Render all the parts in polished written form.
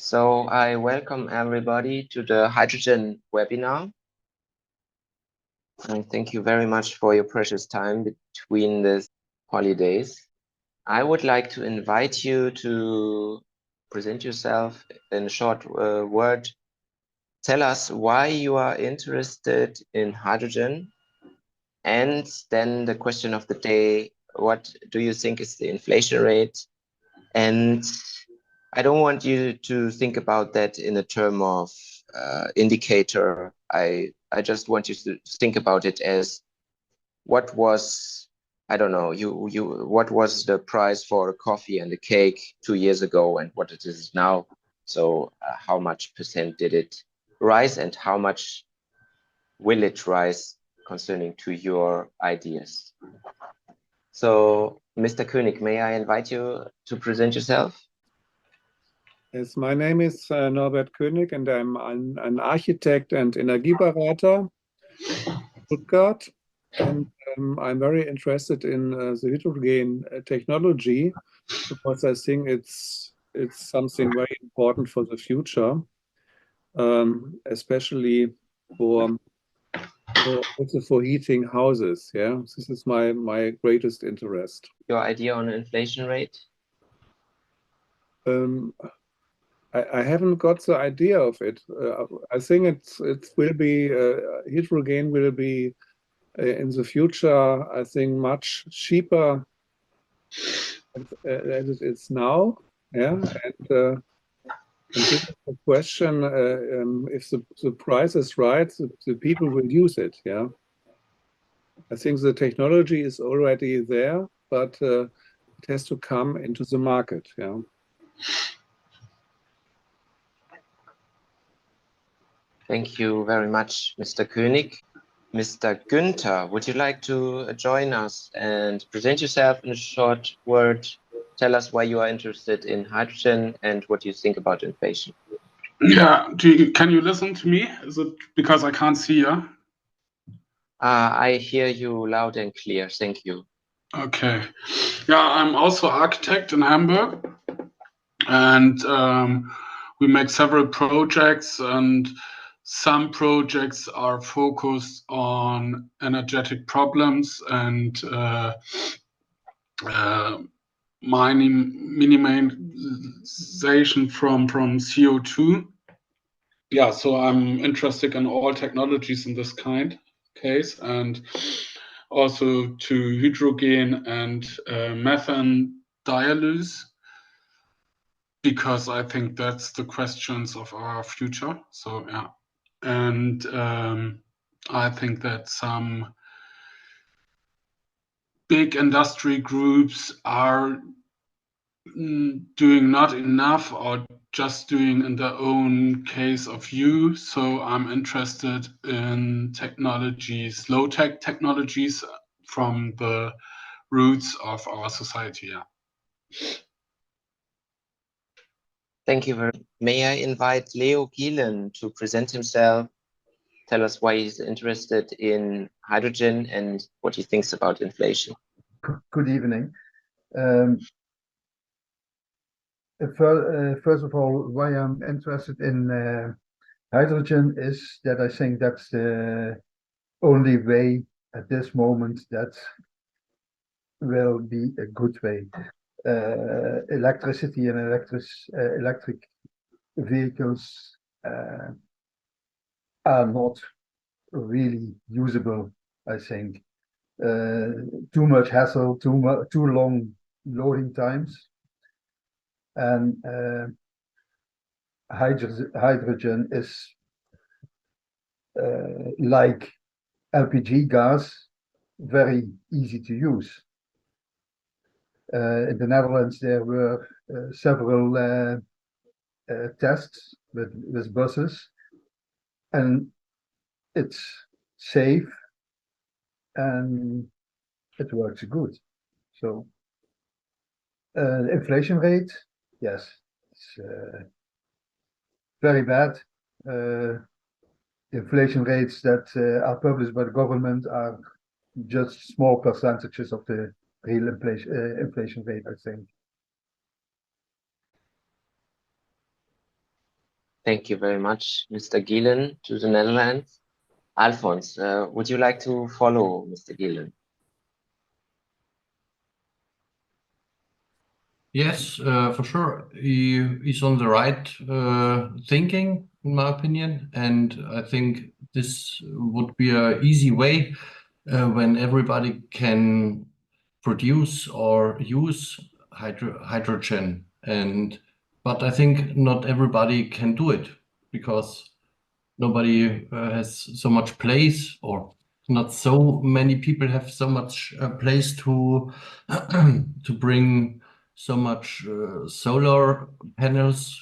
So I welcome everybody to the hydrogen webinar. And thank you very much for your precious time between the holidays. I would like to invite you to present yourself in a short word. Tell us why you are interested in hydrogen. And then the question of the day, what do you think is the inflation rate? And I don't want you to think about that in a term of indicator. I just want you to think about it as what was, I don't know, what was the price for a coffee and a cake 2 years ago and what it is now. So how much percent did it rise and how much will it rise concerning to your ideas? So Mr. König, may I invite you to present yourself? Yes, my name is Norbert König, and I'm an architect and Energieberater in Stuttgart. And I'm very interested in the hydrogen technology because I think it's something very important for the future, especially for also for heating houses. Yeah, this is my greatest interest. Your idea on inflation rate? I haven't got the idea of it. I think it will be hydrogen will be in the future. I think much cheaper as it is now. Yeah, and this is the question: if the price is right, the people will use it. Yeah, I think the technology is already there, but it has to come into the market. Yeah. Thank you very much, Mr. König. Mr. Günther, would you like to join us and present yourself in a short word? Tell us why you are interested in hydrogen and what you think about inflation. Yeah, can you listen to me? Is it because I can't see you? I hear you loud and clear. Thank you. Okay. Yeah, I'm also architect in Hamburg, and we make several projects, and some projects are focused on energetic problems and minimization from CO2. Yeah, so I'm interested in all technologies in this case, and also to hydrogen and methane dialysis, because I think that's the questions of our future. So yeah, and I think that some big industry groups are doing not enough or just doing in their own case of view. So I'm interested in technologies, low-tech technologies from the roots of our society. Yeah. Thank you very much. May I invite Leo Gielen to present himself, tell us why he's interested in hydrogen and what he thinks about inflation. Good evening. First of all, why I'm interested in hydrogen is that I think that's the only way at this moment that will be a good way. Electricity and electric vehicles are not really usable, I think. Too much hassle, too long loading times. And hydrogen is like LPG gas, very easy to use. In the Netherlands, there were several tests with buses, and it's safe and it works good. So inflation rate, yes, it's very bad. Inflation rates that are published by the government are just small percentages of the real inflation rate, I think. Thank you very much, Mr. Gielen, to the Netherlands. Alphonse, would you like to follow Mr. Gielen? Yes, for sure. He's on the right thinking, in my opinion, and I think this would be an easy way when everybody can produce or use hydrogen. But I think not everybody can do it because nobody has so much place, or not so many people have so much place to to bring so much solar panels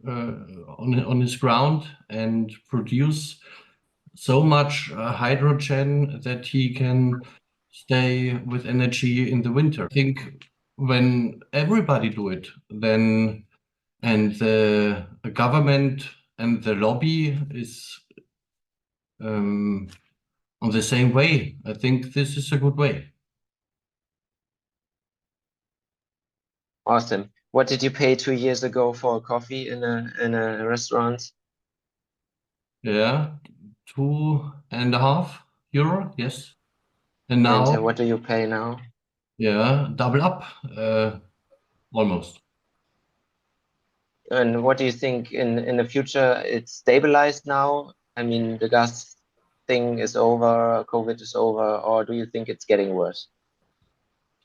on his ground and produce so much hydrogen that he can stay with energy in the winter. I think when everybody do it, then and the government and the lobby is on the same way, I think this is a good way. Awesome. What did you pay 2 years ago for a coffee in a restaurant? Yeah, €2.50, yes. And now, And what do you pay now? yeah, double up, almost. And what do you think in the future? It's stabilized now? I mean, the gas thing is over, COVID is over, or do you think it's getting worse?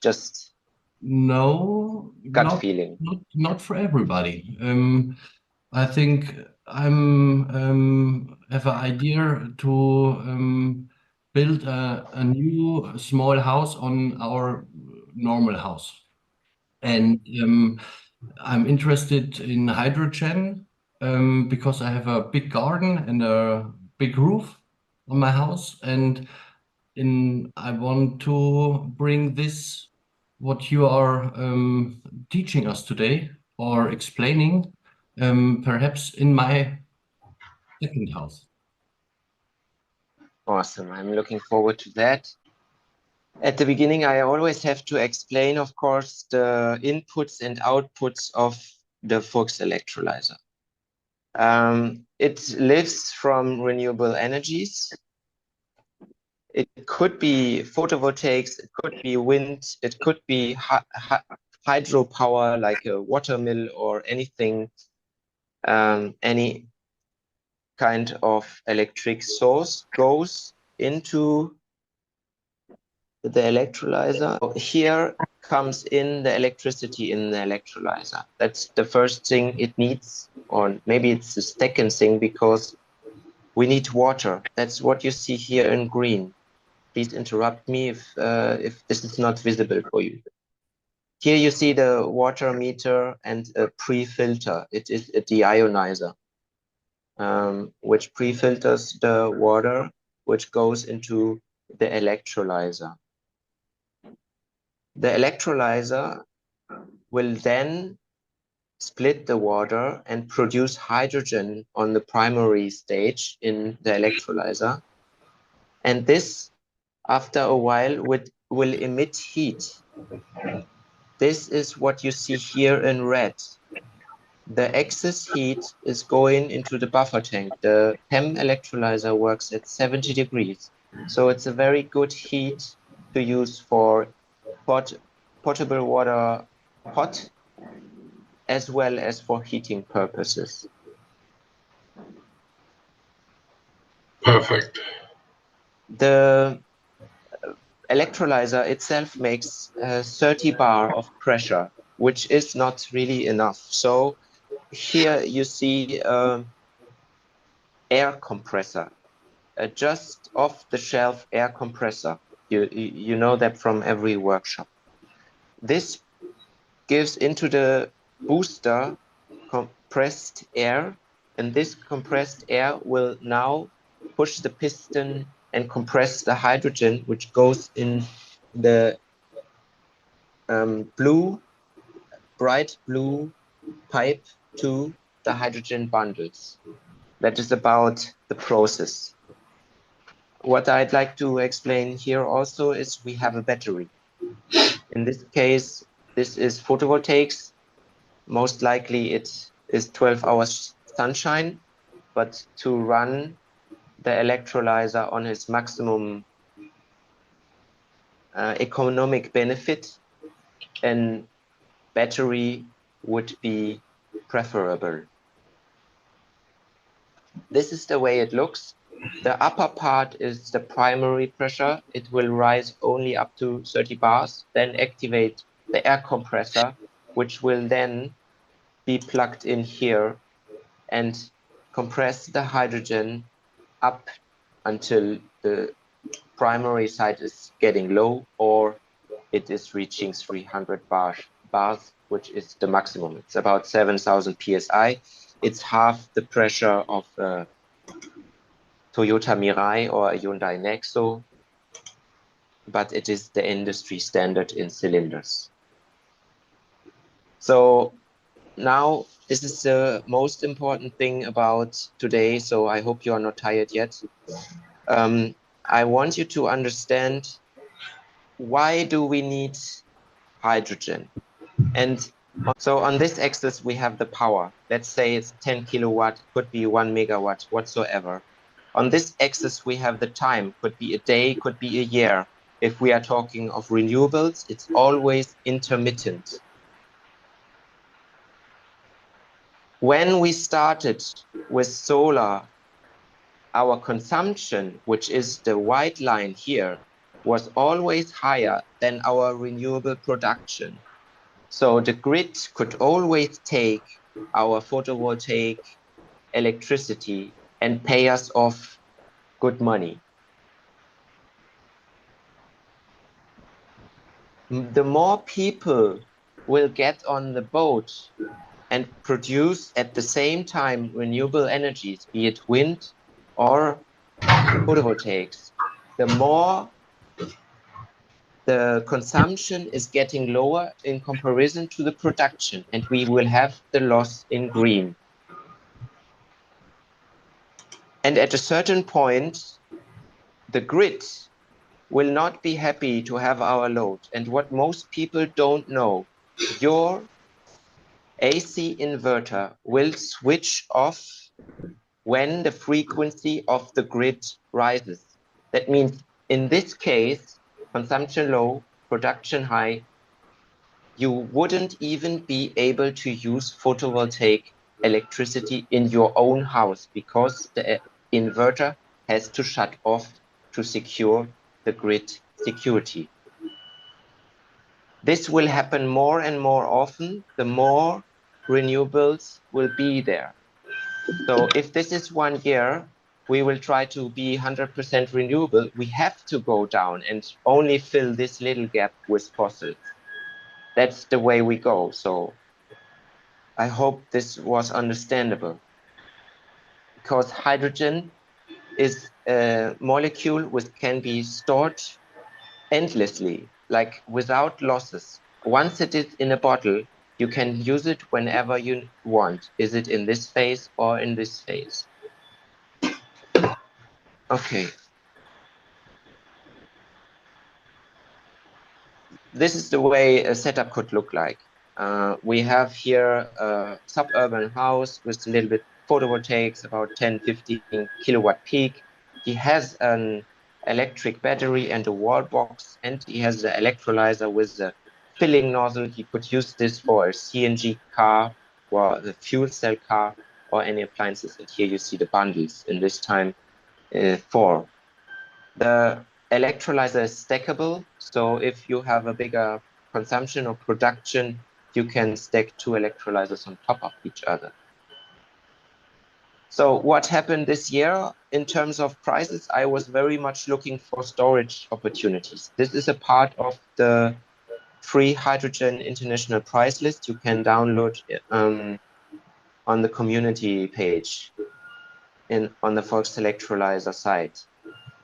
Just No, gut feeling. not for everybody. I think I'm have an idea to build a new small house on our normal house, and I'm interested in hydrogen because I have a big garden and a big roof on my house, and I want to bring this, what you are teaching us today or explaining, perhaps in my second house. Awesome. I'm looking forward to that. At the beginning, I always have to explain, of course, the inputs and outputs of the VOLKS-ELECTROLYZER. It lives from renewable energies. It could be photovoltaics, it could be wind, it could be hydropower like a water mill or anything, any kind of electric source goes into the electrolyzer. Here comes in the electricity in the electrolyzer. That's the first thing it needs, or maybe it's the second thing, because we need water. That's what you see here in green. Please interrupt me if this is not visible for you. Here you see the water meter and a pre-filter. It is a deionizer, which pre-filters the water, which goes into the electrolyzer. The electrolyzer will then split the water and produce hydrogen on the primary stage in the electrolyzer. And this, after a while, will emit heat. This is what you see here in red. The excess heat is going into the buffer tank. The PEM electrolyzer works at 70 degrees. So it's a very good heat to use for potable water hot, as well as for heating purposes. Perfect. The electrolyzer itself makes 30 bar of pressure, which is not really enough. So here you see air compressor, just off-the-shelf air compressor. You know that from every workshop. This gives into the booster compressed air, and this compressed air will now push the piston and compress the hydrogen, which goes in the bright blue pipe to the hydrogen bundles. That is about the process. What I'd like to explain here also is we have a battery. In this case, this is photovoltaics. Most likely it is 12 hours sunshine, but to run the electrolyzer on its maximum economic benefit, and battery would be preferable. This is the way it looks. The upper part is the primary pressure. It will rise only up to 30 bars, then activate the air compressor, which will then be plugged in here and compress the hydrogen up until the primary side is getting low, or it is reaching 300 bars, which is the maximum. It's about 7,000 psi. It's half the pressure of a Toyota Mirai or a Hyundai Nexo, but it is the industry standard in cylinders. So now this is the most important thing about today, so I hope you are not tired yet. I want you to understand, why do we need hydrogen? And so on this axis, we have the power. Let's say it's 10 kilowatt, could be 1 megawatt, whatsoever. On this axis, we have the time, could be a day, could be a year. If we are talking of renewables, it's always intermittent. When we started with solar, our consumption, which is the white line here, was always higher than our renewable production. So the grid could always take our photovoltaic electricity and pay us off good money. The more people will get on the boat and produce at the same time renewable energies, be it wind or photovoltaics, the more the consumption is getting lower in comparison to the production, and we will have the loss in green. And at a certain point, the grid will not be happy to have our load. And what most people don't know, your AC inverter will switch off when the frequency of the grid rises. That means in this case, consumption low, production high, you wouldn't even be able to use photovoltaic electricity in your own house, because the inverter has to shut off to secure the grid security. This will happen more and more often, the more renewables will be there. So if this is 1 year, we will try to be 100% renewable. We have to go down and only fill this little gap with fossils. That's the way we go. So I hope this was understandable, because hydrogen is a molecule which can be stored endlessly, like without losses. Once it is in a bottle, you can use it whenever you want. Is it in this phase or in this phase? Okay. This is the way a setup could look like. We have here a suburban house with a little bit photovoltaics, about 10, 15 kilowatt peak. He has an electric battery and a wall box, and he has the electrolyzer with the filling nozzle. He could use this for a CNG car or the fuel cell car or any appliances. And here you see the bundles in this time 4. The electrolyzer is stackable, so if you have a bigger consumption or production, you can stack 2 electrolyzers on top of each other. So what happened this year in terms of prices? I was very much looking for storage opportunities. This is a part of the free hydrogen international price list. You can download on the community page on the VOLKS-ELECTROLYZER site.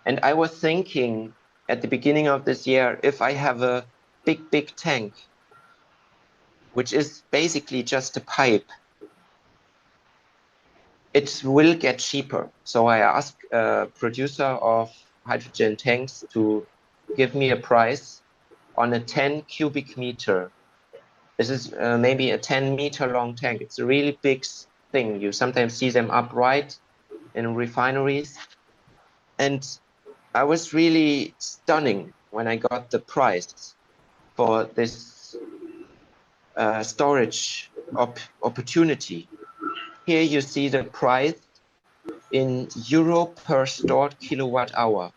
And I was thinking at the beginning of this year, if I have a big tank, which is basically just a pipe, it will get cheaper. So I asked a producer of hydrogen tanks to give me a price on a 10 cubic meter. This is maybe a 10 meter long tank. It's a really big thing. You sometimes see them upright in refineries. And I was really stunning when I got the price for this storage opportunity. Here you see the price in euro per stored kilowatt hour,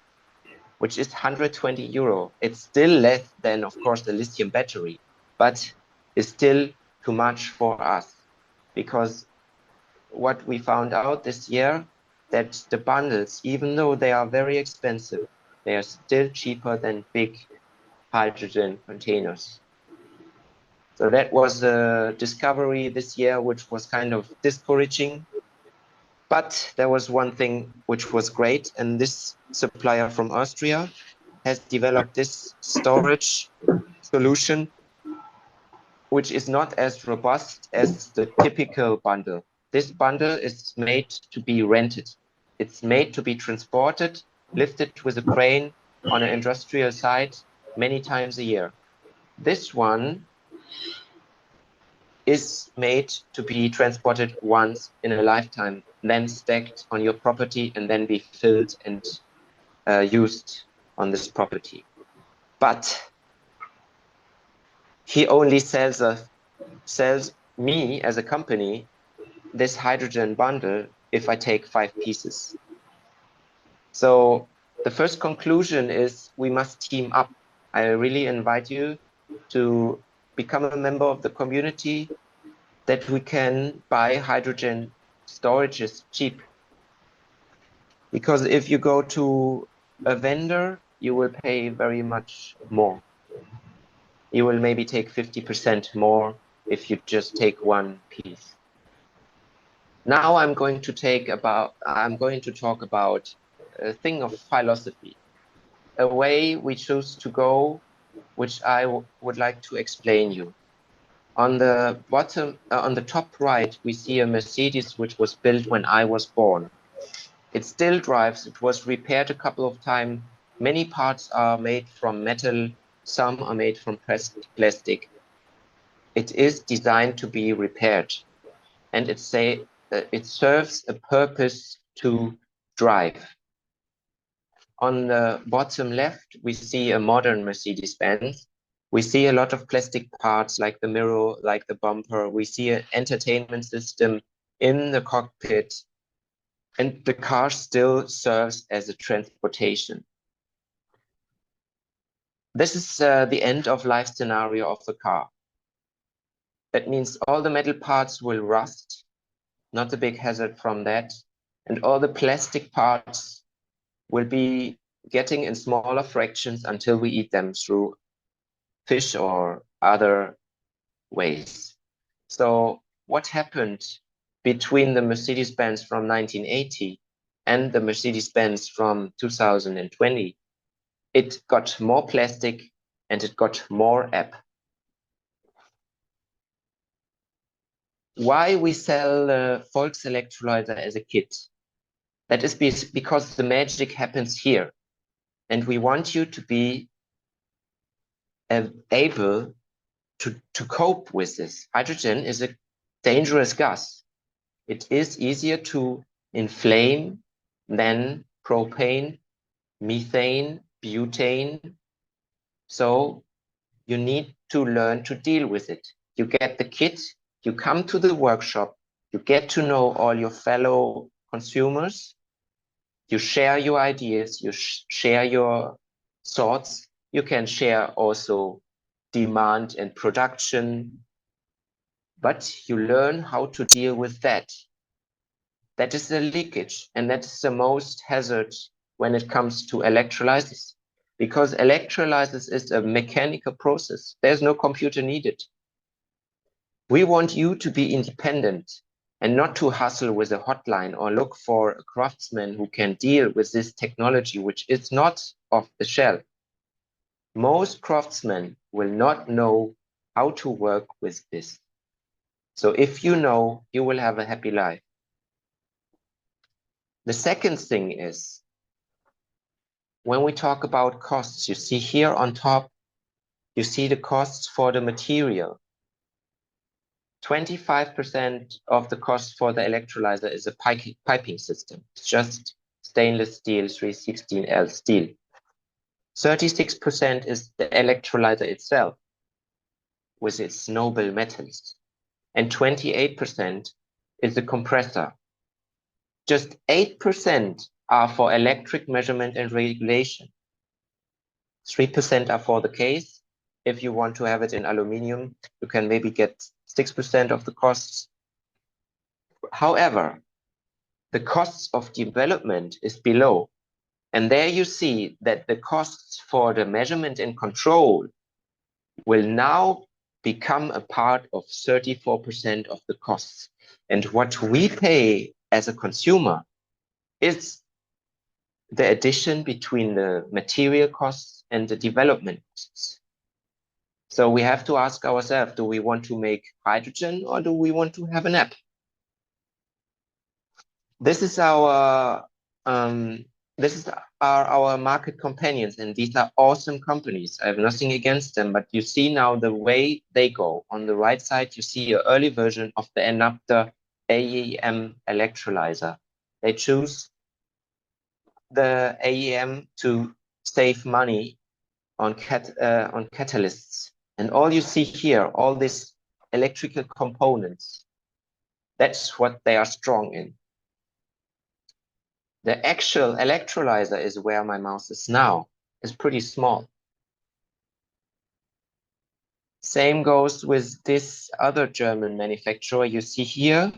which is 120 euro. It's still less than, of course, the lithium battery, but it's still too much for us, because what we found out this year, that the bundles, even though they are very expensive, they are still cheaper than big hydrogen containers. So that was a discovery this year, which was kind of discouraging. But there was one thing which was great, and this supplier from Austria has developed this storage solution, which is not as robust as the typical bundle. This bundle is made to be rented. It's made to be transported, lifted with a crane on an industrial site many times a year. This one is made to be transported once in a lifetime, then stacked on your property and then be filled and used on this property. But he only sells me as a company this hydrogen bundle if I take 5 pieces. So the first conclusion is we must team up. I really invite you to become a member of the community, that we can buy hydrogen storages cheap. Because if you go to a vendor, you will pay very much more. You will maybe take 50% more if you just take one piece. Now I'm going to talk about a thing of philosophy, a way we choose to go, which I would like to explain you. On the bottom, on the top right, we see a Mercedes which was built when I was born. It still drives. It was repaired a couple of times. Many parts are made from metal. Some are made from plastic. It is designed to be repaired, and it serves a purpose to drive. On the bottom left, we see a modern Mercedes-Benz. We see a lot of plastic parts like the mirror, like the bumper. We see an entertainment system in the cockpit, and the car still serves as a transportation. This is the end of life scenario of the car. That means all the metal parts will rust, not a big hazard from that, and all the plastic parts will be getting in smaller fractions until we eat them through fish or other ways. So what happened between the Mercedes-Benz from 1980 and the Mercedes-Benz from 2020? It got more plastic and it got more app. Why we sell the VOLKS-ELECTROLYZER as a kit? That is because the magic happens here. And we want you to be able to cope with this. Hydrogen is a dangerous gas. It is easier to inflame than propane, methane, butane. So you need to learn to deal with it. You get the kit, you come to the workshop, you get to know all your fellow consumers, you share your ideas, you share your thoughts. You can share also demand and production, but you learn how to deal with that. That is the leakage, and that is the most hazard when it comes to electrolyzers, because electrolyzers is a mechanical process. There's no computer needed. We want you to be independent and not to hustle with a hotline or look for a craftsman who can deal with this technology, which is not off the shelf. Most craftsmen will not know how to work with this. So if you know, you will have a happy life. The second thing is, when we talk about costs, you see here on top, you see the costs for the material. 25% of the cost for the electrolyzer is a piping system. It's just stainless steel 316L steel. 36% is the electrolyzer itself with its noble metals. And 28% is the compressor. Just 8% are for electric measurement and regulation. 3% are for the case. If you want to have it in aluminum, you can maybe get 6% of the costs. However, the costs of development is below. And there you see that the costs for the measurement and control will now become a part of 34% of the costs. And what we pay as a consumer is the addition between the material costs and the development costs. So we have to ask ourselves, do we want to make hydrogen or do we want to have an app? This is our market companions, and these are awesome companies. I have nothing against them, but you see now the way they go. On the right side, you see an early version of the Enapter AEM electrolyzer. They choose the AEM to save money on catalysts. And all you see here, all these electrical components, that's what they are strong in. The actual electrolyzer is where my mouse is now. It's pretty small. Same goes with this other German manufacturer. You see here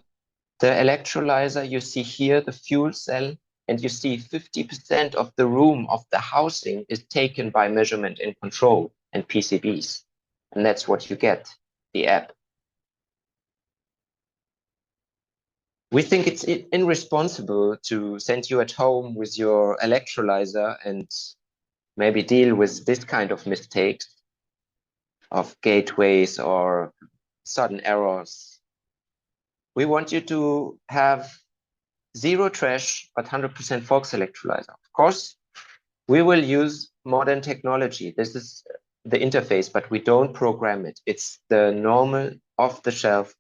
the electrolyzer, you see here the fuel cell, and you see 50% of the room of the housing is taken by measurement and control and PCBs. And that's what you get, the app. We think it's irresponsible to send you at home with your electrolyzer and maybe deal with this kind of mistakes of gateways or sudden errors. We want you to have zero trash, but 100% VOLKS electrolyzer. Of course, we will use modern technology. This is the interface, but we don't program it. It's the normal off-the-shelf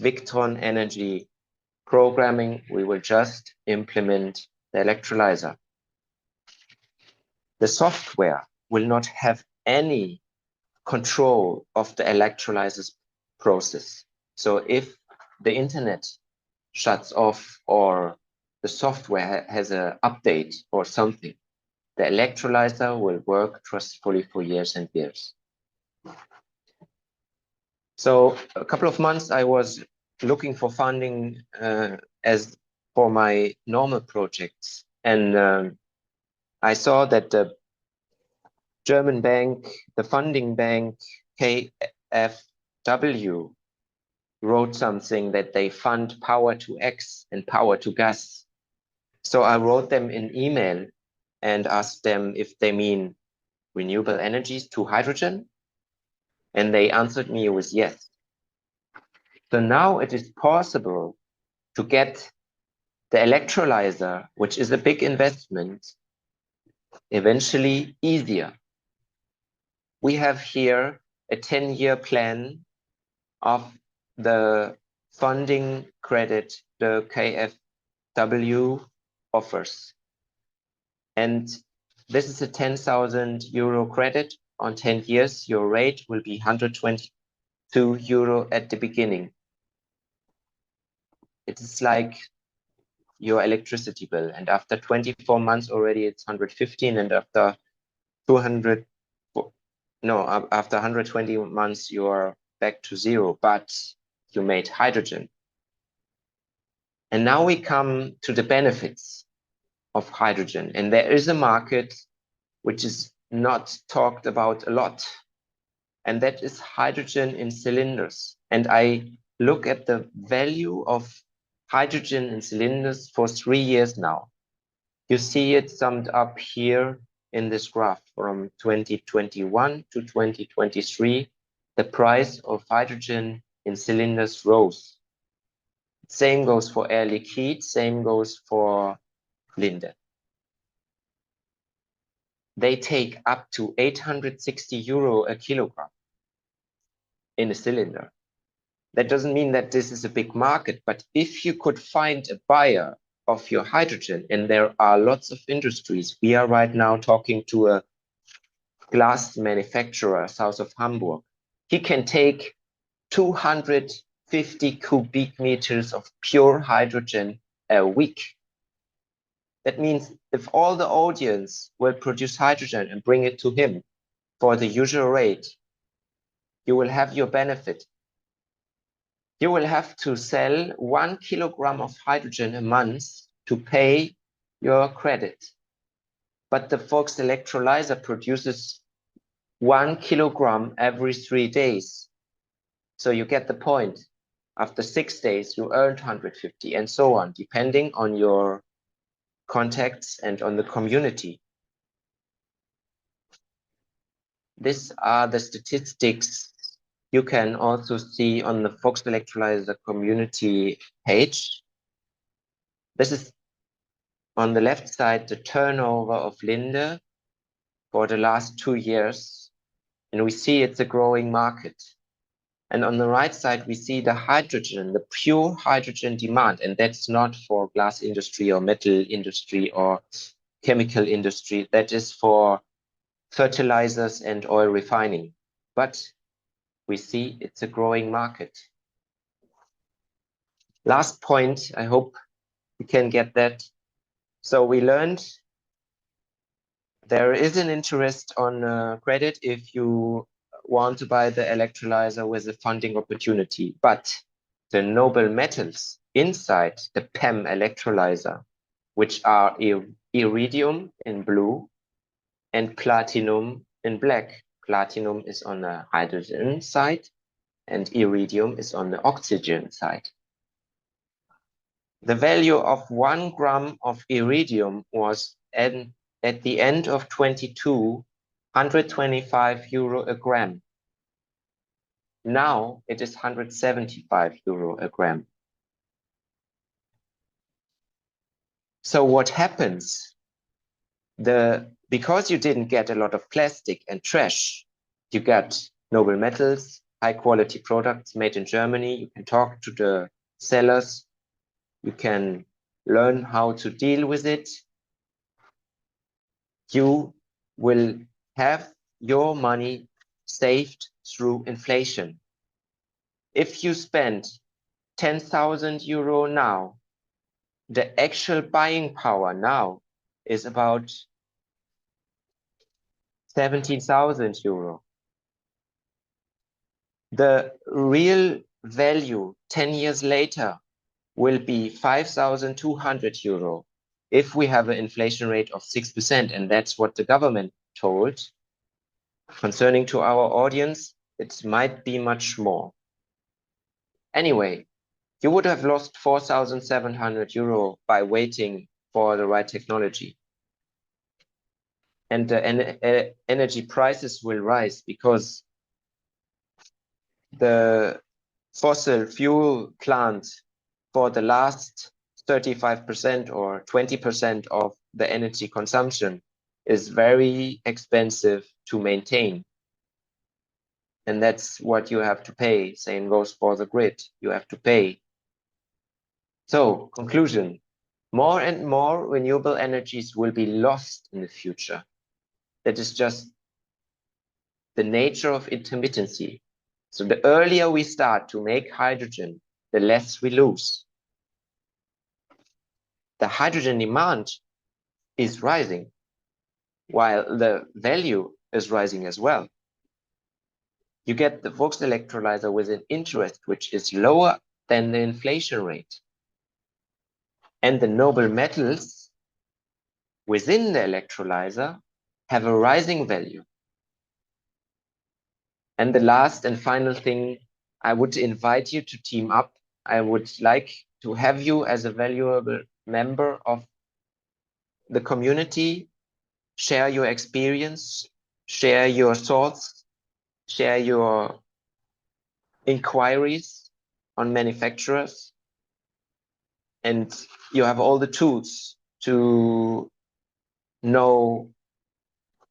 Victron Energy programming. We will just implement the electrolyzer. The software will not have any control of the electrolyzer's process. So if the internet shuts off or the software has an update or something, the electrolyzer will work trustfully for years and years. So a couple of months I was looking for funding as for my normal projects, and I saw that the German bank, the funding bank KfW, wrote something that they fund power to X and power to gas. So I wrote them an email and asked them if they mean renewable energies to hydrogen, and they answered me with yes. So now it is possible to get the electrolyzer, which is a big investment, eventually easier. We have here a 10-year plan of the funding credit the KfW offers. And this is a 10,000 euro credit on 10 years. Your rate will be 122 euro at the beginning. It is like your electricity bill. And after 24 months already, it's 115. And after after 120 months, you are back to zero, but you made hydrogen. And now we come to the benefits of hydrogen. And there is a market which is not talked about a lot, and that is hydrogen in cylinders. And I look at the value of hydrogen in cylinders for 3 years now. You see it summed up here in this graph from 2021 to 2023. The price of hydrogen in cylinders rose. Same goes for Air Liquide, same goes for Linde. They take up to 860 euro a kilogram in a cylinder. That doesn't mean that this is a big market, but if you could find a buyer of your hydrogen, and there are lots of industries. We are right now talking to a glass manufacturer south of Hamburg. He can take 250 cubic meters of pure hydrogen a week. That means if all the audience will produce hydrogen and bring it to him for the usual rate, you will have your benefit. You will have to sell 1 kilogram of hydrogen a month to pay your credit. But the VOLKS electrolyzer produces 1 kilogram every 3 days. So you get the point. After 6 days, you earned 150 and so on, depending on your contacts and on the community. These are the statistics you can also see on the VOLKS electrolyzer community page. This is on the left side, the turnover of Linde for the last 2 years. And we see it's a growing market. And on the right side, we see the hydrogen, the pure hydrogen demand. And that's not for glass industry or metal industry or chemical industry. That is for fertilizers and oil refining. But we see it's a growing market. Last point, I hope you can get that. So we learned there is an interest on credit if you want to buy the electrolyzer with a funding opportunity. But the noble metals inside the PEM electrolyzer, which are iridium in blue and platinum in black. Platinum is on the hydrogen side and iridium is on the oxygen side. The value of 1 gram of iridium was at the end of 22, 125 euro a gram. Now it is 175 euro a gram. So what happens? Because you didn't get a lot of plastic and trash, you got noble metals, high quality products made in Germany. You can talk to the sellers. You can learn how to deal with it. You will have your money saved through inflation. If you spend 10,000 euro now, the actual buying power now is about 17,000 euro. The real value 10 years later will be 5,200 euro if we have an inflation rate of 6%, and that's what the government told. Concerning to our audience, it might be much more. Anyway, you would have lost 4,700 euro by waiting for the right technology. And the energy prices will rise because the fossil fuel plant for the last 35% or 20% of the energy consumption is very expensive to maintain. And that's what you have to pay. Same goes for the grid. You have to pay. So, conclusion, more and more renewable energies will be lost in the future. That is just the nature of intermittency. So the earlier we start to make hydrogen, the less we lose. The hydrogen demand is rising, while the value is rising as well. You get the VOLKS electrolyzer with an interest which is lower than the inflation rate. And the noble metals within the electrolyzer have a rising value. And the last and final thing, I would invite you to team up. I would like to have you as a valuable member of the community, share your experience, share your thoughts, share your inquiries on manufacturers, and you have all the tools to know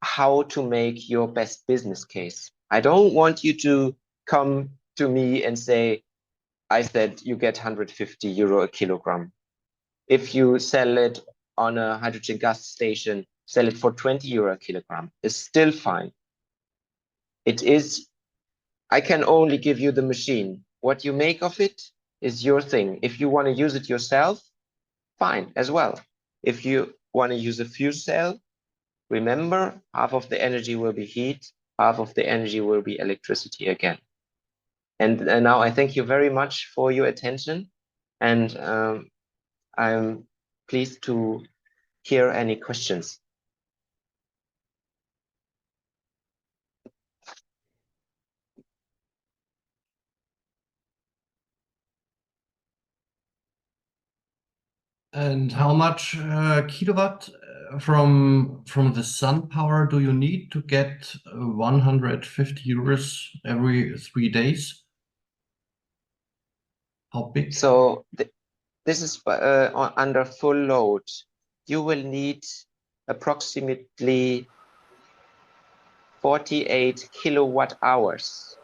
how to make your best business case. I don't want you to come to me and say, I said you get 150 euro a kilogram. If you sell it on a hydrogen gas station, sell it for 20 euro a kilogram, it's still fine. It is, I can only give you the machine. What you make of it is your thing. If you want to use it yourself, fine as well. If you want to use a fuel cell, remember, half of the energy will be heat, half of the energy will be electricity again. And now I thank you very much for your attention, and I'm pleased to hear any questions. And how much kilowatt from the sun power do you need to get 150 euros every 3 days? How big? So this is under full load. You will need approximately 48 kilowatt hours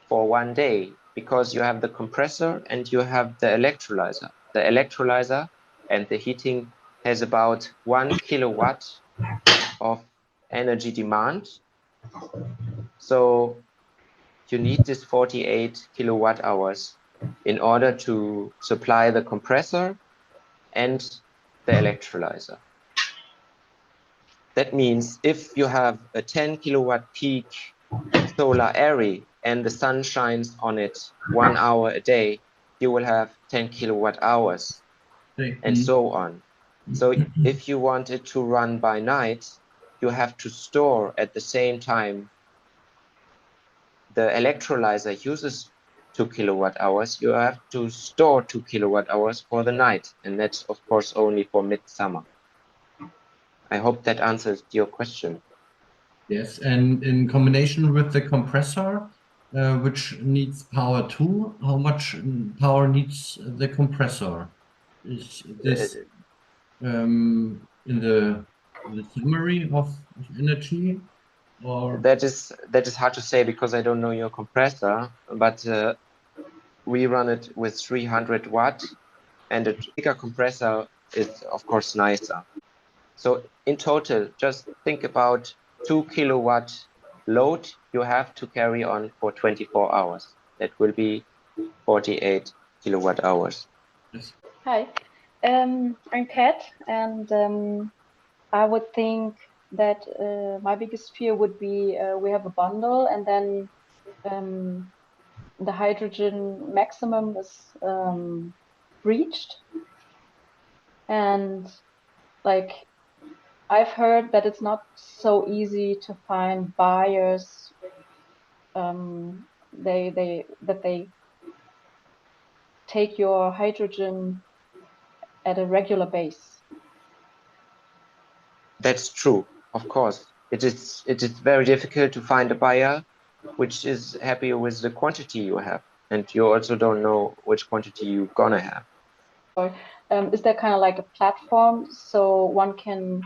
for 1 day, because you have the compressor and you have the electrolyzer. The electrolyzer and the heating has about 1 kilowatt of energy demand. So you need this 48 kilowatt hours in order to supply the compressor and the electrolyzer. That means if you have a 10 kilowatt peak solar array and the sun shines on it 1 hour a day, you will have 10 kilowatt hours and so on. So if you want it to run by night, you have to store at the same time. The electrolyzer uses 2 kilowatt hours. You have to store 2 kilowatt hours for the night. And that's of course only for midsummer. I hope that answers your question. Yes, and in combination with the compressor, which needs power too, how much power needs the compressor? Is this in the summary of energy, or? That is hard to say because I don't know your compressor, but we run it with 300 watt, and a bigger compressor is of course nicer. So in total, just think about 2 kilowatt load you have to carry on for 24 hours. That will be 48 kilowatt hours. Yes. Hi, I'm Kat, and I would think that my biggest fear would be we have a bundle, and then the hydrogen maximum is reached, and like I've heard that it's not so easy to find buyers. They take your hydrogen at a regular base. That's true, of course. It is very difficult to find a buyer which is happy with the quantity you have, and you also don't know which quantity you're gonna have. Or is there kind of like a platform so one can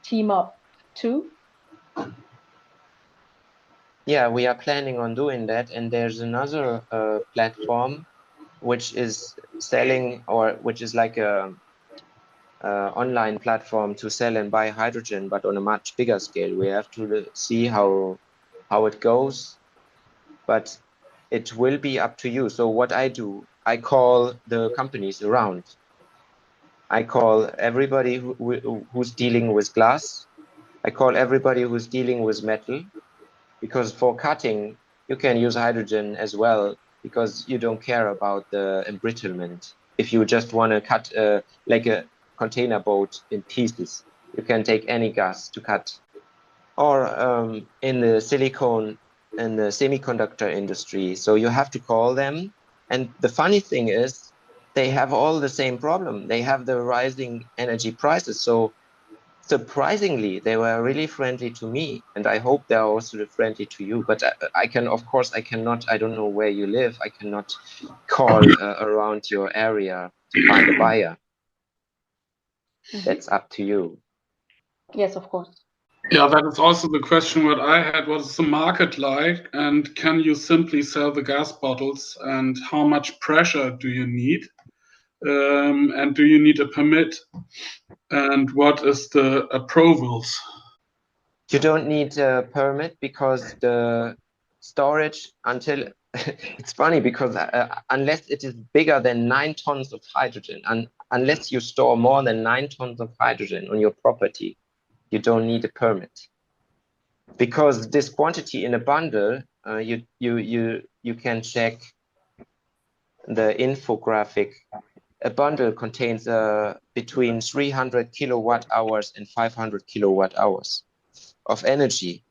team up too? Yeah, we are planning on doing that, and there's another platform which is selling, or which is like a online platform to sell and buy hydrogen, but on a much bigger scale. We have to see how it goes, but it will be up to you. So what I do, I call the companies around. I call everybody who's dealing with glass. I call everybody who's dealing with metal, because for cutting, you can use hydrogen as well, because you don't care about the embrittlement. If you just want to cut like a container boat in pieces, you can take any gas to cut. Or in the silicone and the semiconductor industry, so you have to call them. And the funny thing is, they have all the same problem. They have the rising energy prices. So surprisingly, they were really friendly to me, and I hope they're also friendly to you. But I can, of course, I cannot, I don't know where you live. I cannot call around your area to find a buyer. That's up to you. Yes, of course. Yeah, that is also the question what I had. What is the market like? And can you simply sell the gas bottles? And how much pressure do you need? And do you need a permit? And what is the approvals? You don't need a permit because the storage until it's funny because unless it is bigger than 9 tons of hydrogen, and unless you store more than 9 tons of hydrogen on your property, you don't need a permit. Because this quantity in a bundle, you can check the infographic. A bundle contains between 300 kilowatt hours and 500 kilowatt hours of energy.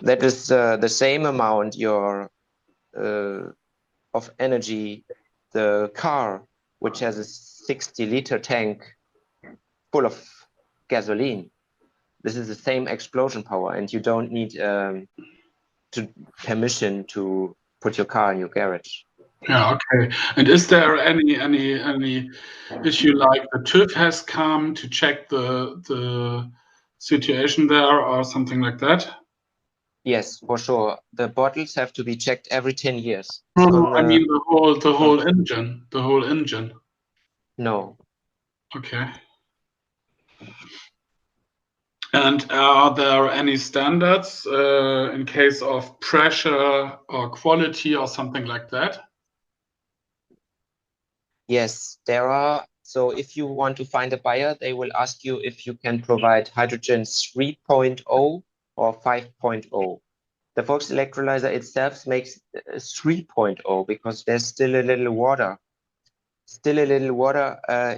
That is the same amount of energy the car, which has a 60-liter tank full of gasoline. This is the same explosion power, and you don't need permission to put your car in your garage. Yeah, okay. And is there any issue like the TÜV has come to check the situation there or something like that? Yes, for sure. The bottles have to be checked every 10 years. No, I mean the whole engine, the whole engine. No. Okay. And are there any standards in case of pressure or quality or something like that? Yes, there are. So if you want to find a buyer, they will ask you if you can provide hydrogen 3.0 or 5.0. The VOLKS electrolyzer itself makes 3.0 because there's still a little water,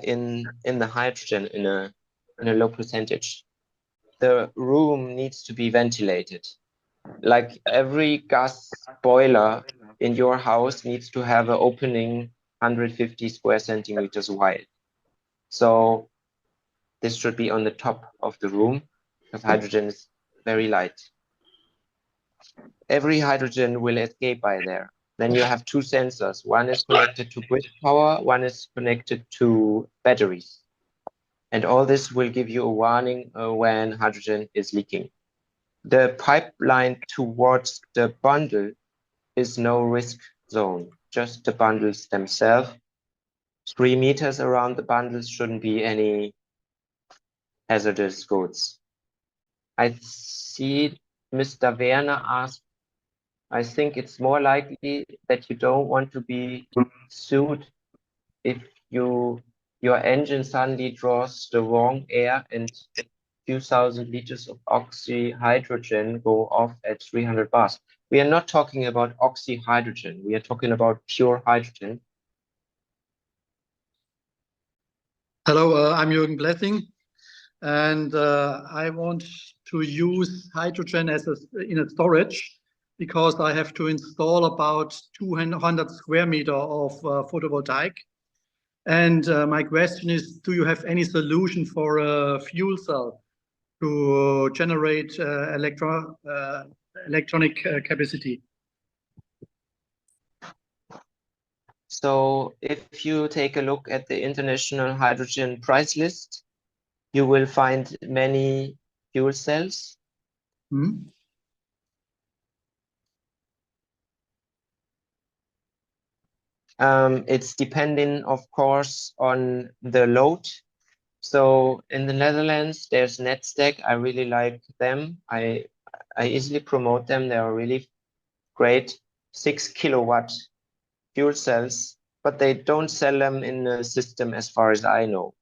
in the hydrogen in a low percentage. The room needs to be ventilated. Like every gas boiler in your house needs to have an opening 150 square centimeters wide. So this should be on the top of the room because hydrogen is very light. Every hydrogen will escape by there. Then you have two sensors. One is connected to grid power, one is connected to batteries. And all this will give you a warning when hydrogen is leaking. The pipeline towards the bundle is no risk zone, just the bundles themselves. 3 meters around the bundles shouldn't be any hazardous goods. I see Mr. Werner asked, I think it's more likely that you don't want to be sued if your engine suddenly draws the wrong air and few thousand liters of oxyhydrogen go off at 300 bars. We are not talking about oxyhydrogen. We are talking about pure hydrogen. Hello, I'm Jürgen Blessing, and I want to use hydrogen in a storage because I have to install about 200 square meter of photovoltaic. And my question is, do you have any solution for a fuel cell to generate electronic capacity? So if you take a look at the international hydrogen price list, you will find many fuel cells. Hmm? It's depending, of course, on the load. So in the Netherlands, there's Netstack. I really like them. I easily promote them. They are really great 6 kilowatt fuel cells, but they don't sell them in the system as far as I know.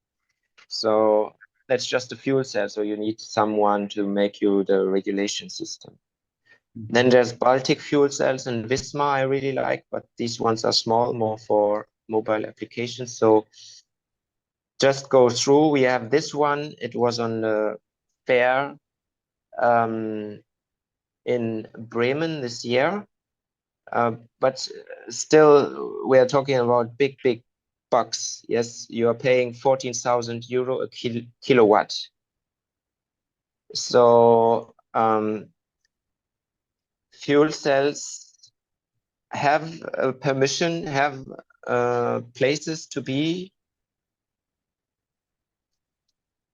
So that's just a fuel cell. So you need someone to make you the regulation system. Then there's Baltic fuel cells and Visma I really like, but these ones are small, more for mobile applications. So just go through. We have this one. It was on the fair in Bremen this year. But still, we are talking about big bucks. Yes, you are paying 14,000 euro a kilowatt. So fuel cells have permission, have places to be.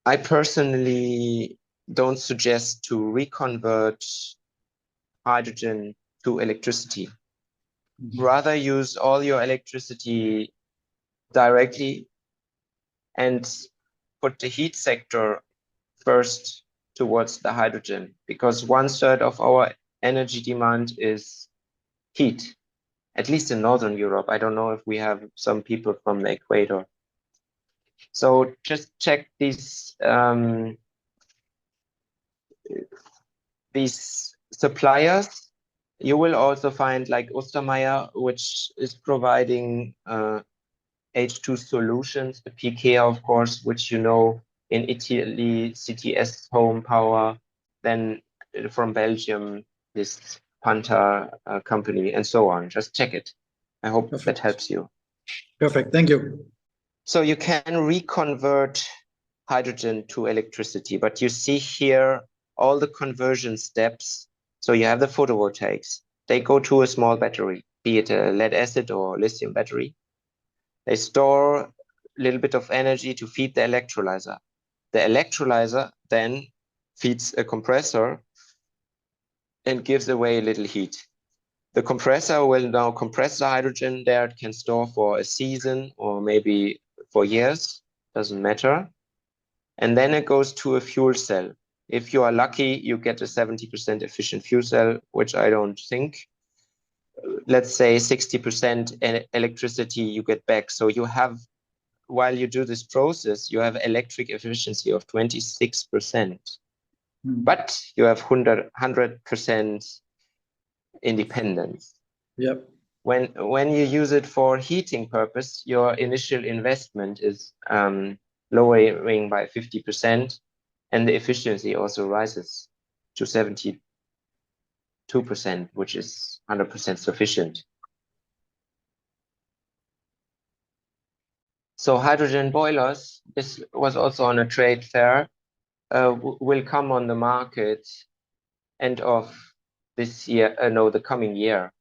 I personally don't suggest to reconvert hydrogen to electricity. Rather use all your electricity directly and put the heat sector first towards the hydrogen, because 1/3 of our energy demand is heat, at least in Northern Europe. I don't know if we have some people from the equator. So just check these suppliers. You will also find like Ostermeyer, which is providing H2 solutions, the PK, of course, which you know in Italy, CTS Home Power, then from Belgium, this Panta company, and so on. Just check it. I hope that helps you. Perfect. Thank you. So you can reconvert hydrogen to electricity, but you see here all the conversion steps. So you have the photovoltaics. They go to a small battery, be it a lead acid or lithium battery. They store a little bit of energy to feed the electrolyzer. The electrolyzer then feeds a compressor and gives away a little heat. The compressor will now compress the hydrogen there. It can store for a season or maybe for years, doesn't matter. And then it goes to a fuel cell. If you are lucky, you get a 70% efficient fuel cell, which I don't think. Let's say 60% electricity you get back. So you have, while you do this process, you have electric efficiency of 26%. But you have 100% independence. Yep. When you use it for heating purpose, your initial investment is lowering by 50%, and the efficiency also rises to 72%, which is 100% sufficient. So hydrogen boilers, this was also on a trade fair, will come on the market end of this year, the coming year.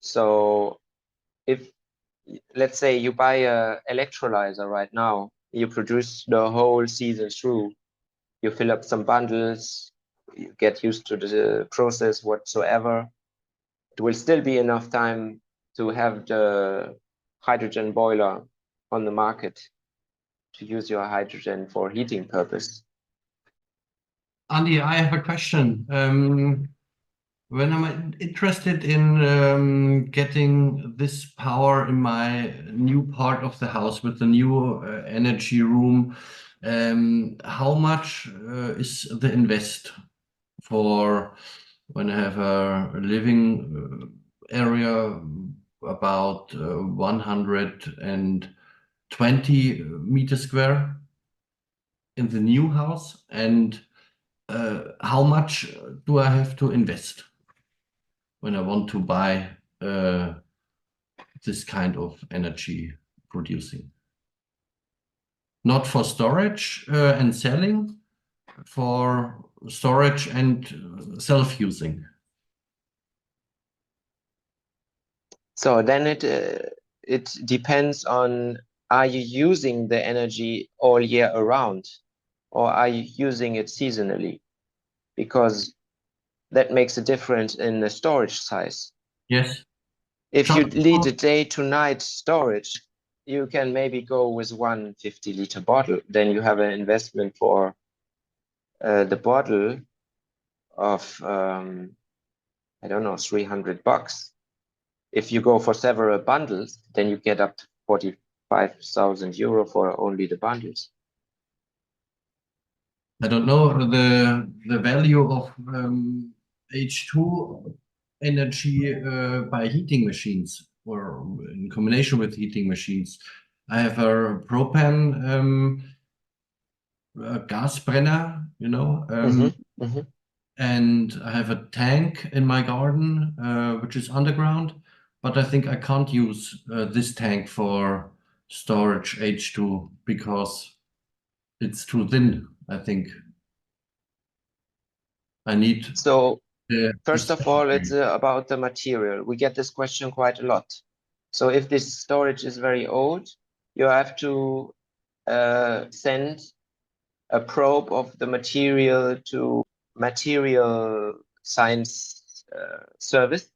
So if, let's say you buy a electrolyzer right now, you produce the whole season through, you fill up some bundles, you get used to the process whatsoever. It will still be enough time to have the hydrogen boiler on the market to use your hydrogen for heating purpose. Andy, I have a question. When I'm interested in getting this power in my new part of the house with the new energy room, how much is the invest for when I have a living area about 120 meters square in the new house, and how much do I have to invest when I want to buy this kind of energy producing? Not for storage and selling, for storage and self-using. So then it depends on, are you using the energy all year around, or are you using it seasonally? Because that makes a difference in the storage size. Yes. If you lead a day to night storage, you can maybe go with 1 50-liter bottle. Then you have an investment for the bottle of, I don't know, $300. If you go for several bundles, then you get up to 45,000 euro for only the bundles. I don't know the value of H2 energy by heating machines or in combination with heating machines. I have a propane gas brenner, you know, and I have a tank in my garden which is underground, but I think I can't use this tank for storage H2 because it's too thin, I think. I need. So first of all, it's about the material. We get this question quite a lot. So if this storage is very old, you have to send a probe of the material to material science service,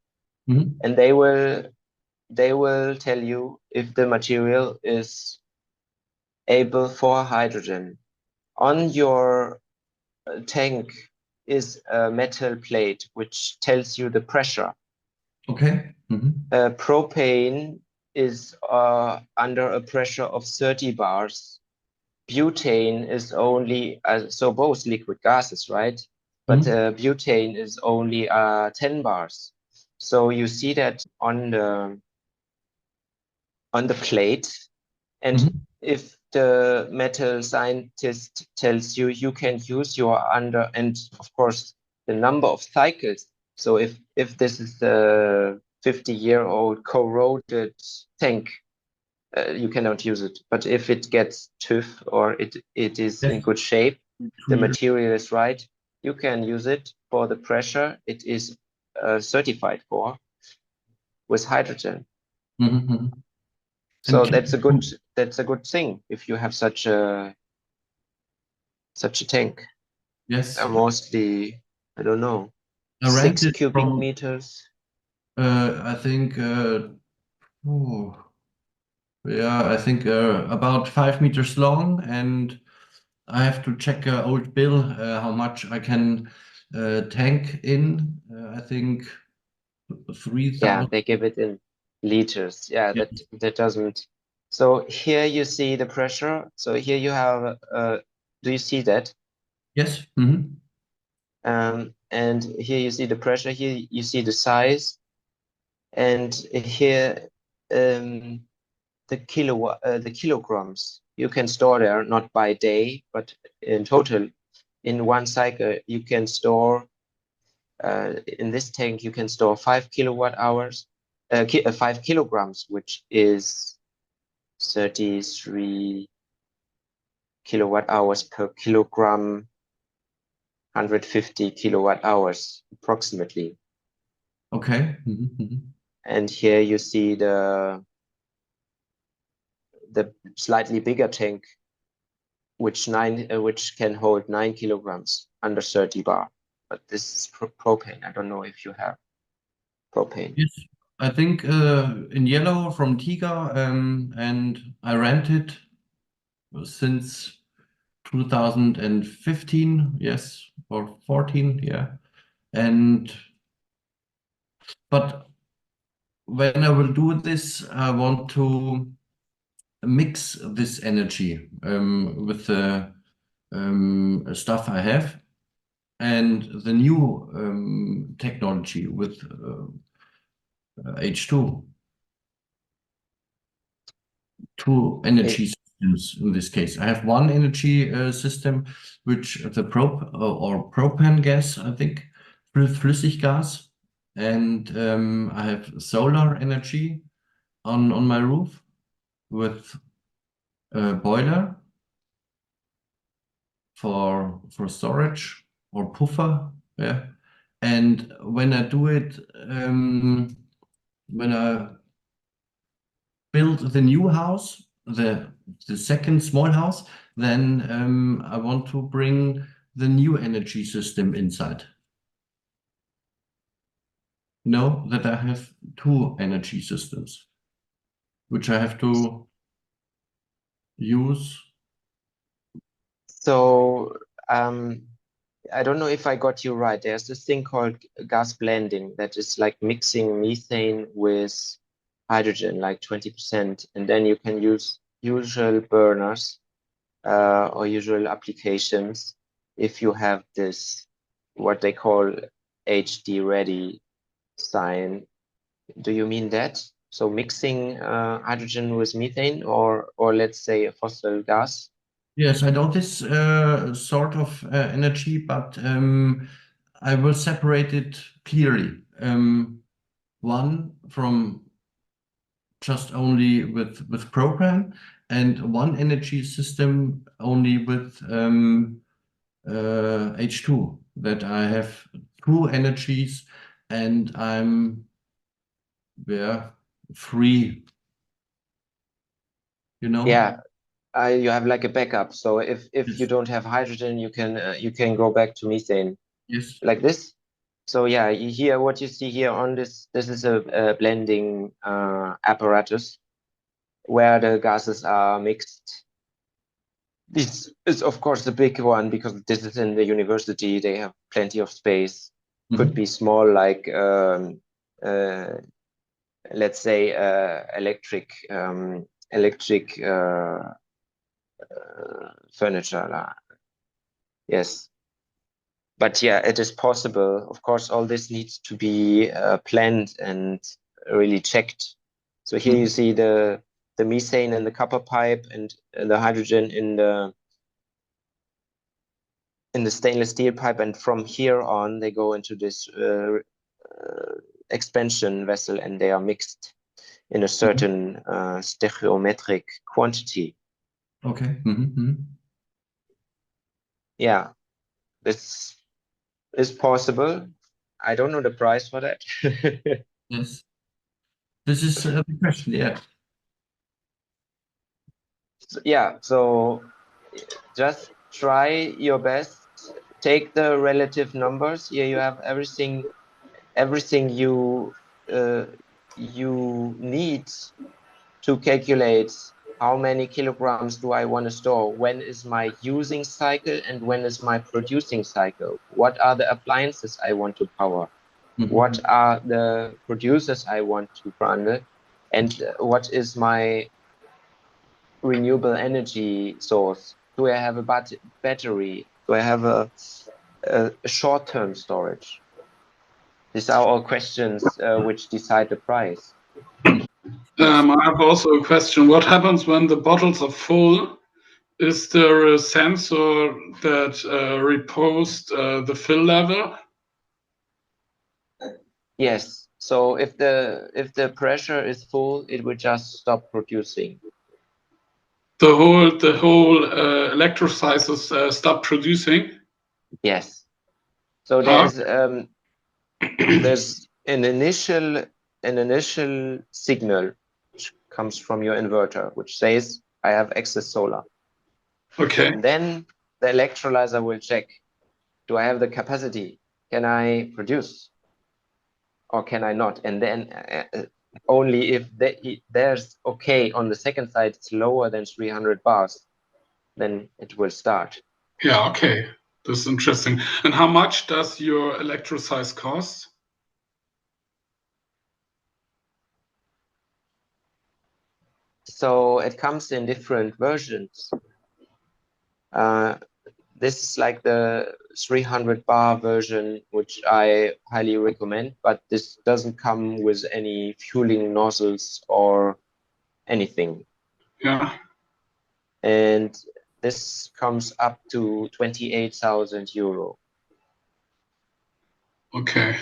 and they will tell you if the material is able for hydrogen. On your tank is a metal plate which tells you the pressure. Okay. Propane is under a pressure of 30 bars. Butane is only, so both liquid gases, right? But butane is only 10 bars. So you see that on the plate, and if the metal scientist tells you you can use your and of course the number of cycles. So if this is a 50-year-old corroded tank, you cannot use it. But if it gets tough or it is in good shape, the material is right, you can use it for the pressure it is certified for with hydrogen. So that's a good thing if you have such a tank. Yes. Mostly, I don't know, I 6 rented cubic from, meters. I think, I think about 5 meters long, and I have to check an old bill how much I can tank in. I think 3,000. Yeah, they give it in liters. Yeah, that doesn't. So here you see the pressure. So here you have. Do you see that? Yes. And here you see the pressure. Here you see the size, and here the kilograms you can store there, not by day, but in total, in one cycle you can store. In this tank you can store 5 kilowatt hours, 5 kilograms, which is 33 kilowatt hours per kilogram, 150 kilowatt hours approximately. Okay. And here you see the slightly bigger tank, which can hold 9 kilograms under 30 bar. But this is propane. I don't know if you have propane. Yes, I think in yellow from Tiga, and I rented since 2015, yes, or 14, yeah. But when I will do this, I want to mix this energy with the stuff I have and the new technology with H2. Two energy systems in this case. I have one energy system, which the or propane gas, I think, Flüssiggas, and I have solar energy on my roof with a boiler for storage or puffer, yeah. And when I do it, when I build the new house, the second small house, then I want to bring the new energy system inside. Know that I have two energy systems, which I have to use. So I don't know if I got you right. There's this thing called gas blending that is like mixing methane with hydrogen, like 20%, and then you can use usual burners or usual applications if you have this, what they call HD ready sign. Do you mean that? So mixing hydrogen with methane, or let's say a fossil gas? Yes, I know this sort of energy, but I will separate it clearly. One from just only with propane, and one energy system only with H2. That I have two energies, and I'm free. You know? Yeah, You have like a backup. So if Yes. you don't have hydrogen, you can go back to methane Yes. like this. So yeah, here what you see here on this is a blending apparatus where the gases are mixed. This is of course the big one because this is in the university. They have plenty of space. Could be small, like let's say electric furniture. Yes, but yeah, it is possible. Of course, all this needs to be planned and really checked. So here you see the methane in the copper pipe and the hydrogen in the stainless steel pipe, and from here on they go into this expansion vessel and they are mixed in a certain stoichiometric quantity. Okay. Yeah, this is possible. I don't know the price for that. Yes. This is the question. Yeah. Yeah, so just try your best. Take the relative numbers. Here you have everything you need to calculate how many kilograms do I want to store, when is my using cycle and when is my producing cycle, what are the appliances I want to power, what are the producers I want to run, and what is my renewable energy source. Do I have a battery? Do I have a short-term storage? These are all questions which decide the price. I have also a question. What happens when the bottles are full? Is there a sensor that reposts the fill level? Yes. So if the pressure is full, it will just stop producing. The whole electrolyzers stop producing? Yes. So there's an initial signal which comes from your inverter, which says I have excess solar. Okay. And then the electrolyzer will check, do I have the capacity? Can I produce? Or can I not? And then only if there's okay on the second side, it's lower than 300 bars, then it will start. Yeah, okay. This is interesting. And how much does your electrolyzer cost? So it comes in different versions. This is like the 300 bar version, which I highly recommend, but this doesn't come with any fueling nozzles or anything. Yeah. And this comes up to 28,000 euro. Okay.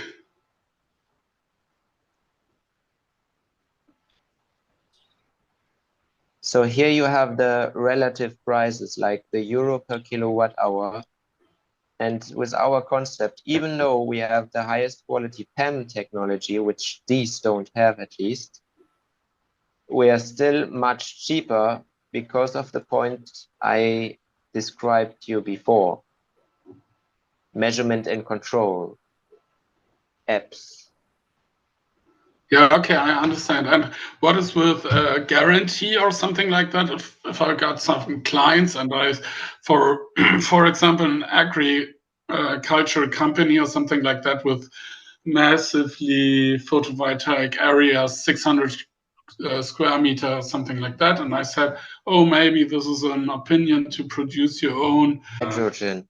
So here you have the relative prices, like the euro per kilowatt hour. And with our concept, even though we have the highest quality PEM technology, which these don't have at least, we are still much cheaper because of the point I described to you before. Measurement and control, apps. Yeah, okay, I understand. And what is with guarantee or something like that? If I got some clients and I, for example, an agricultural company or something like that with massively photovoltaic areas, 600 square meter, something like that, and I said, oh, maybe this is an opinion to produce your own Hydrogen.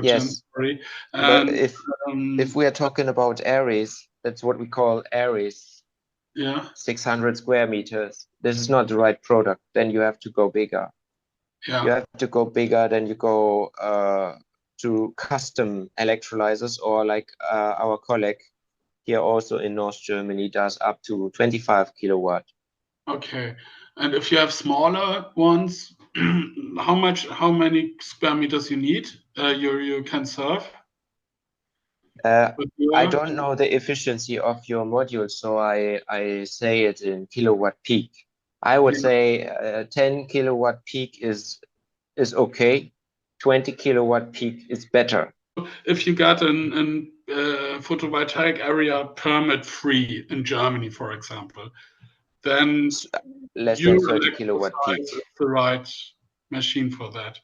Yes. Sorry. But if we are talking about areas, that's what we call areas. Yeah. 600 square meters. This is not the right product. Then you have to go bigger. Yeah. You have to go bigger. Then you go to custom electrolyzers, or like our colleague here also in North Germany does up to 25 kilowatt. Okay. And if you have smaller ones, how many square meters you need? You can serve? I don't know the efficiency of your module, so I say it in kilowatt peak. I would say 10 kilowatt peak is okay. 20 kilowatt peak is better. If you got an photovoltaic area permit free in Germany, for example, then Less your than 30 kilowatt peak. is the right machine for that.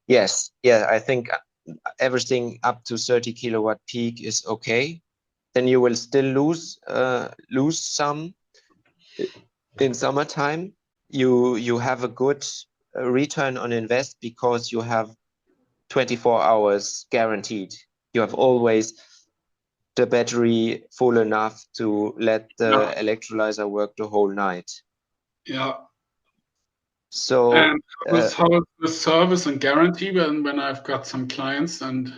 Yes, yeah, I think everything up to 30 kilowatt peak is okay. Then you will still lose some in summertime. You have a good return on invest because you have 24 hours guaranteed. You have always the battery full enough to let the electrolyzer work the whole night. Yeah. So And how is the service and guarantee when I've got some clients and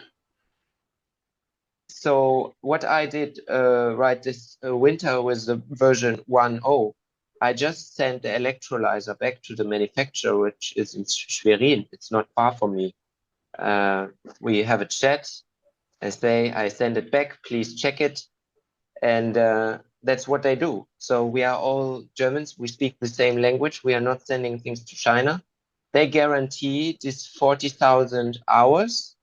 so what I did right this winter with the version 1.0, I just sent the electrolyzer back to the manufacturer, which is in Schwerin. It's not far from me. We have a chat. I send it back, please check it. And that's what they do. So we are all Germans. We speak the same language. We are not sending things to China. They guarantee this 40,000 hours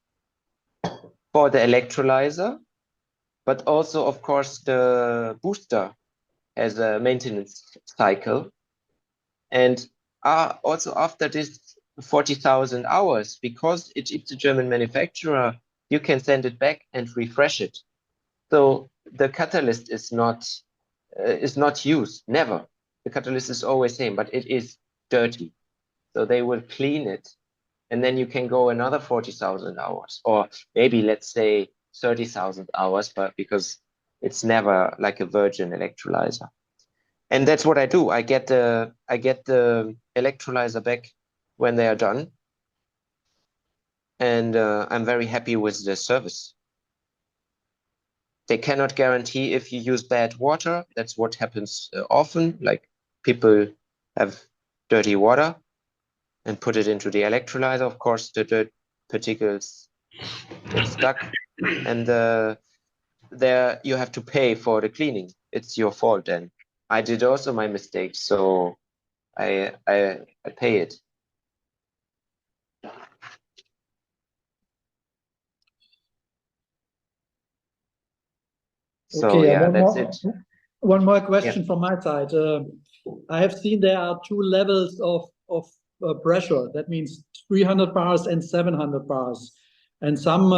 for the electrolyzer, but also, of course, the booster has a maintenance cycle. And also after this 40,000 hours, because it's a German manufacturer, you can send it back and refresh it. So the catalyst is not used, never. The catalyst is always same, but it is dirty. So they will clean it, and then you can go another 40,000 hours, or maybe let's say 30,000 hours, but because it's never like a virgin electrolyzer. And that's what I do. I get the electrolyzer back when they are done, and I'm very happy with the service. They cannot guarantee if you use bad water. That's what happens often. Like people have dirty water and put it into the electrolyzer. Of course, the dirt particles get stuck, and there you have to pay for the cleaning. It's your fault then. I did also my mistake, so I pay it. So Okay, yeah, that's it. One more question from my side. I have seen there are two levels of pressure. That means 300 bars and 700 bars. And some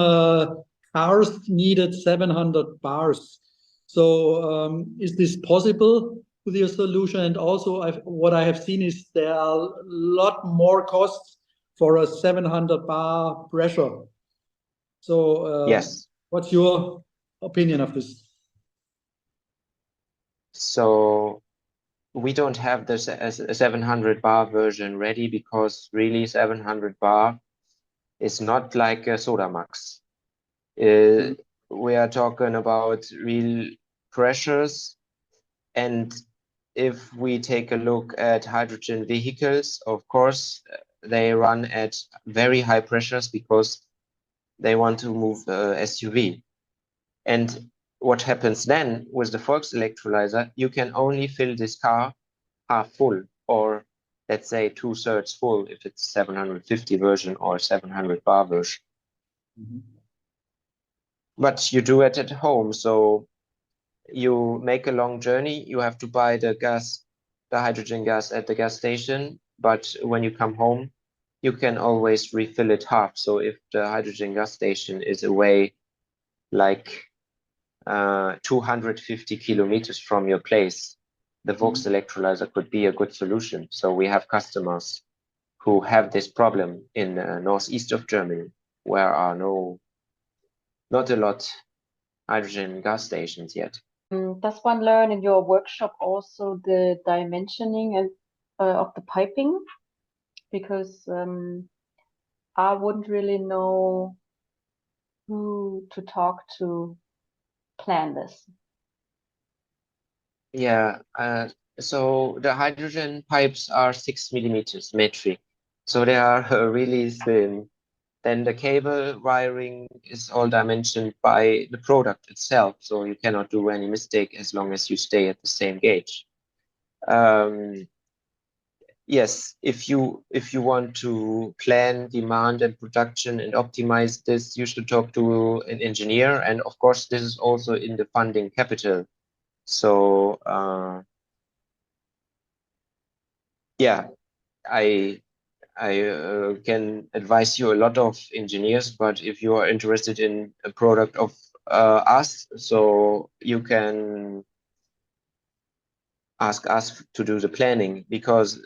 cars needed 700 bars. So is this possible with your solution? And also what I have seen is there are a lot more costs for a 700 bar pressure. So Yes. what's your opinion of this? So we don't have this as a 700 bar version ready because really 700 bar is not like a Sodamax. We are talking about real pressures. And if we take a look at hydrogen vehicles, of course, they run at very high pressures because they want to move SUV. And what happens then with the VOLKS electrolyzer, you can only fill this car half full, or let's say 2/3 full if it's 750 version or 700 bar version. But you do it at home, so you make a long journey, you have to buy the hydrogen gas at the gas station, but when you come home, you can always refill it half. So if the hydrogen gas station is away like 250 kilometers from your place, the VOLKS electrolyzer could be a good solution. So we have customers who have this problem in northeast of Germany, where are not a lot hydrogen gas stations yet. Does one learn in your workshop also the dimensioning and of the piping? Because I wouldn't really know who to talk to plan this. Yeah, so the hydrogen pipes are 6 millimeters metric, so they are really thin. Then the cable wiring is all dimensioned by the product itself, so you cannot do any mistake as long as you stay at the same gauge. Yes, if you want to plan demand and production and optimize this, you should talk to an engineer. And of course, this is also in the funding capital. So yeah, I can advise you a lot of engineers, but if you are interested in a product of us, so you can ask us to do the planning, because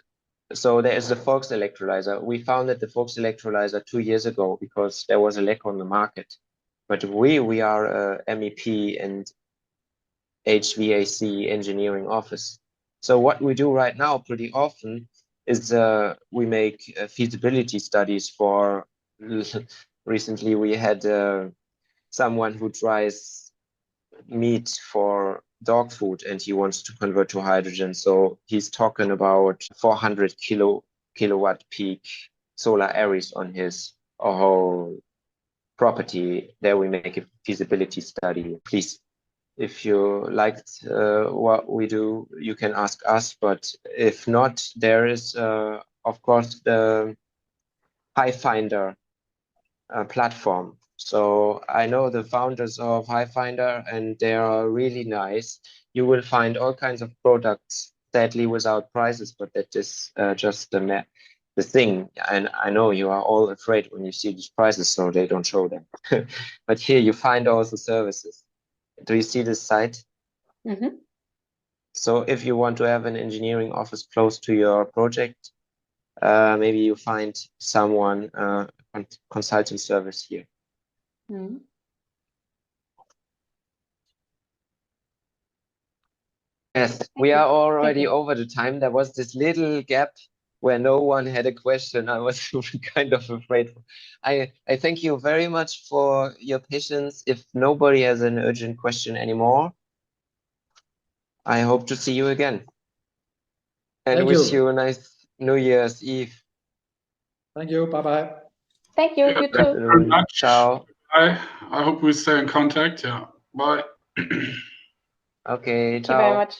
so there is the VOLKS electrolyzer. We founded the VOLKS electrolyzer 2 years ago because there was a lack on the market. But we are a MEP and HVAC engineering office. So what we do right now pretty often is we make feasibility studies for, recently we had someone who tries meat for dog food and he wants to convert to hydrogen. So he's talking about 400 kilowatt peak solar arrays on his whole property. There we make a feasibility study. Please, if you liked what we do, you can ask us. But if not, there is, of course, the Highfinder platform. So I know the founders of Highfinder and they are really nice. You will find all kinds of products, sadly without prices, but that is just the thing. And I know you are all afraid when you see these prices, so they don't show them. But here you find also services. Do you see this site? Mm-hmm. So if you want to have an engineering office close to your project, maybe you find someone consulting service here. Mm-hmm. Yes, we are already you. over the time. There was this little gap where no one had a question. I was kind of afraid. I thank you very much for your patience. If nobody has an urgent question anymore, I hope to see you again. And Thank wish you. you a nice New Year's Eve. Thank you. Bye-bye. Thank you. Yeah, You thank you too. very much. Ciao. I hope we stay in contact. Yeah. Bye. Okay, Thank you very ciao. much.